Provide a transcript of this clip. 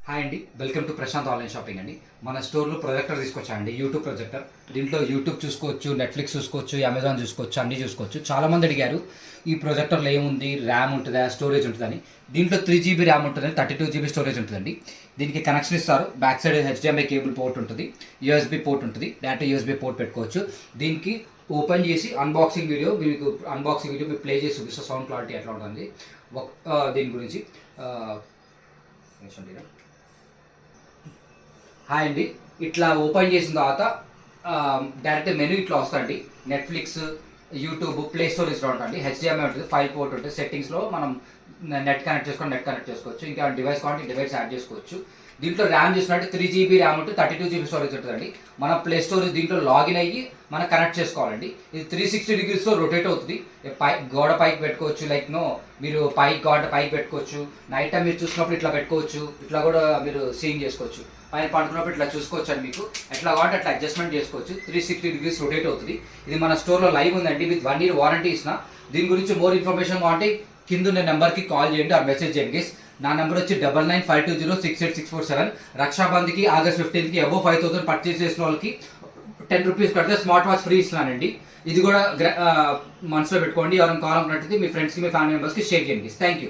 Hi అండి, welcome to Prashant online shopping అండి. మన స్టోర్లో ప్రొజెక్టర్ తీసుకొచ్చామండి, యూట్యూబ్ ప్రొజెక్టర్. దీంట్లో యూట్యూబ్ చూసుకోవచ్చు, నెట్ఫ్లిక్స్ చూసుకోవచ్చు, అమెజాన్ చూసుకోవచ్చు, అన్నీ చూసుకోవచ్చు. చాలామంది అడిగారు ఈ ప్రొజెక్టర్లో ఏముంది, ర్యామ్ ఉంటుందా, స్టోరేజ్ ఉంటుందని. దీంట్లో 3 GB ర్యామ్ ఉంటుంది, 32 GB స్టోరేజ్ ఉంటుందండి. దీనికి కనెక్షన్ ఇస్తారు. Back side HDMI cable port ఉంటుంది, USB పోర్ట్ ఉంటుంది, డైరెక్ట్ USB పోర్ట్ పెట్టుకోవచ్చు. దీనికి ఓపెన్ చేసి అన్బాక్సింగ్ వీడియో మీకు ప్లే చేసి చూపిస్తా. సౌండ్ క్వాలిటీ ఎట్లా ఉంటుంది దీని గురించి. హాయ్ అండి, ఇట్లా ఓపెన్ చేసిన తర్వాత డైరెక్ట్ మెనూ ఇట్లా వస్తుంది. నెట్ఫ్లిక్స్, యూట్యూబ్, ప్లే స్టోర్ ఇట్లా ఉంటుంది. HDMI ఉంటుంది, ఫైల్ పోర్ట్ ఉంటుంది. సెట్టింగ్స్లో మనం నెట్ కనెక్ట్ చేసుకోవచ్చు. ఇంకా డివైస్ కావాలంటే డివైస్ యాడ్ చేసుకోవచ్చు. దీంట్లో ర్యామ్ చూసినట్టు 3 GB ర్యామ్ ఉంటుంది, 32 GB స్టోరేజ్ ఉంటుందండి. మన ప్లే స్టోర్ దీంట్లో లాగిన్ అయ్యి మనం కనెక్ట్ చేసుకోవాలండి. ఇది 360 degreesలో రొటేట్ అవుతుంది. గోడ పైకి పెట్టుకోవచ్చు, మీరు గోడ పైకి పెట్టుకోవచ్చు. నైట్ టైం మీరు చూసినప్పుడు ఇట్లా పెట్టుకోవచ్చు. ఇట్లా కూడా మీరు సీయింగ్ చేసుకోవచ్చు. పైన పండుకున్నప్పుడు ఇట్లా చూసుకోవచ్చు అండి. మీకు ఎట్లా కావాలంటే అట్లా అడ్జస్ట్మెంట్ చేసుకోవచ్చు. 360 degrees రొటేట్ అవుతుంది. ఇది మన స్టోర్లో లైవ్ ఉందండి, విత్ 1 year వారంటీ ఇచ్చిన. దీని గురించి మోర్ ఇన్ఫర్మేషన్ కావాలంటే కింద ఉన్న నెంబర్కి కాల్ చేయండి ఆర్ మెసేజ్ చేయండి. నా నెంబర్ వచ్చి 9952068647. రక్షాబంధికి August 15కి అబోవ్ 5000 పర్చేస్ చేసిన వాళ్ళకి 10 rupees కడితే స్మార్ట్ వాచ్ ఫ్రీ ఇస్తున్నానండి. ఇది కూడా మనసులో పెట్టుకోండి. ఎవరైనా కావాలనుకున్నట్టు మీ ఫ్రెండ్స్కి, మీ ఫ్యామిలీ మెంబర్స్కి షేర్ చేయండి. Thank you.